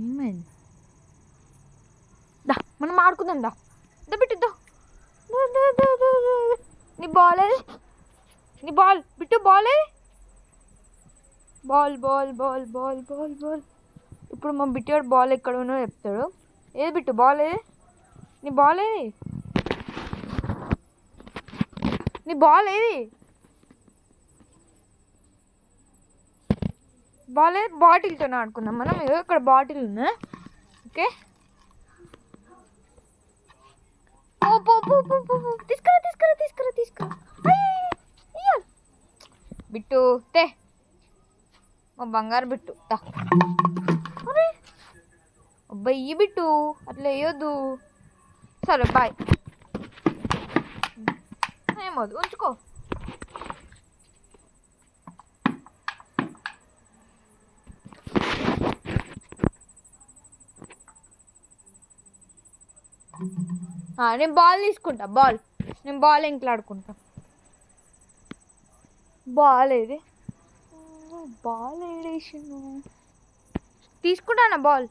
ఏమైంది? దా మనం ఆడుకుందాం. దా దా బిట్టు దా. నీ బాల్ ఏది? నీ బాల్ బిట్టు, బాల్ ఏది? Ball ball ball ball ball ball. ఇప్పుడు మా బిట్టాడు బాల్ ఎక్కడ ఉన్నో చెప్తాడు. ఏది బిట్టు బాల్ ఏది? నీ బాల్ ఏది? నీ బాల్ ఏది? బాల్ ఏది? బాటిల్తో ఆడుకుందాం మనం. ఏదో ఇక్కడ బాటిల్ ఉందా? ఓకే, తీసుకురా తీసుకురా తీసుకురా తీసుకురా. బిట్టు తే, మా బంగారు బిట్టు తా. అరే అబ్బాయి ఇయ్యి బిట్టు, అట్లా వేయొద్దు. సరే బాయ్. ఏమవుతుంది, ఉంచుకో. నేను బాల్ తీసుకుంటా. నేను బాల్ ఇంట్లాడుకుంటా. బాల్ ఏది? బాల్ ఏడేసిండు? తీసుకుంటానా బాల్?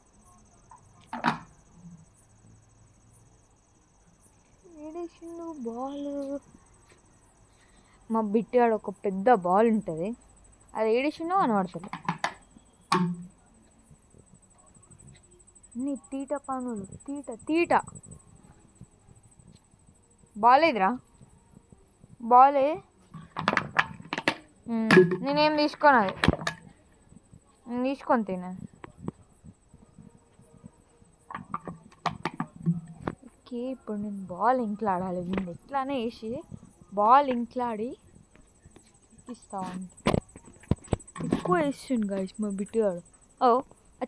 ఏడేసిండు బాల్? మా బిట్టాడు ఒక పెద్ద బాల్ ఉంటుంది, అది ఏడేసిండో కనబడుతుంది. నీ తీట పనులు, తీట తీట. బాలేదురా, బాలే. నేనేం తీసుకోను, అది నేను తీసుకొని తిన్నా. ఓకే, ఇప్పుడు నేను బాల్ ఇంట్లాడాలి. ముందు ఎట్లానే వేసి బాల్ ఇంట్లాడి ఇస్తా. ఎక్కువ వేస్తుండు గాయస్ మా బిట్టుగాడు. ఓ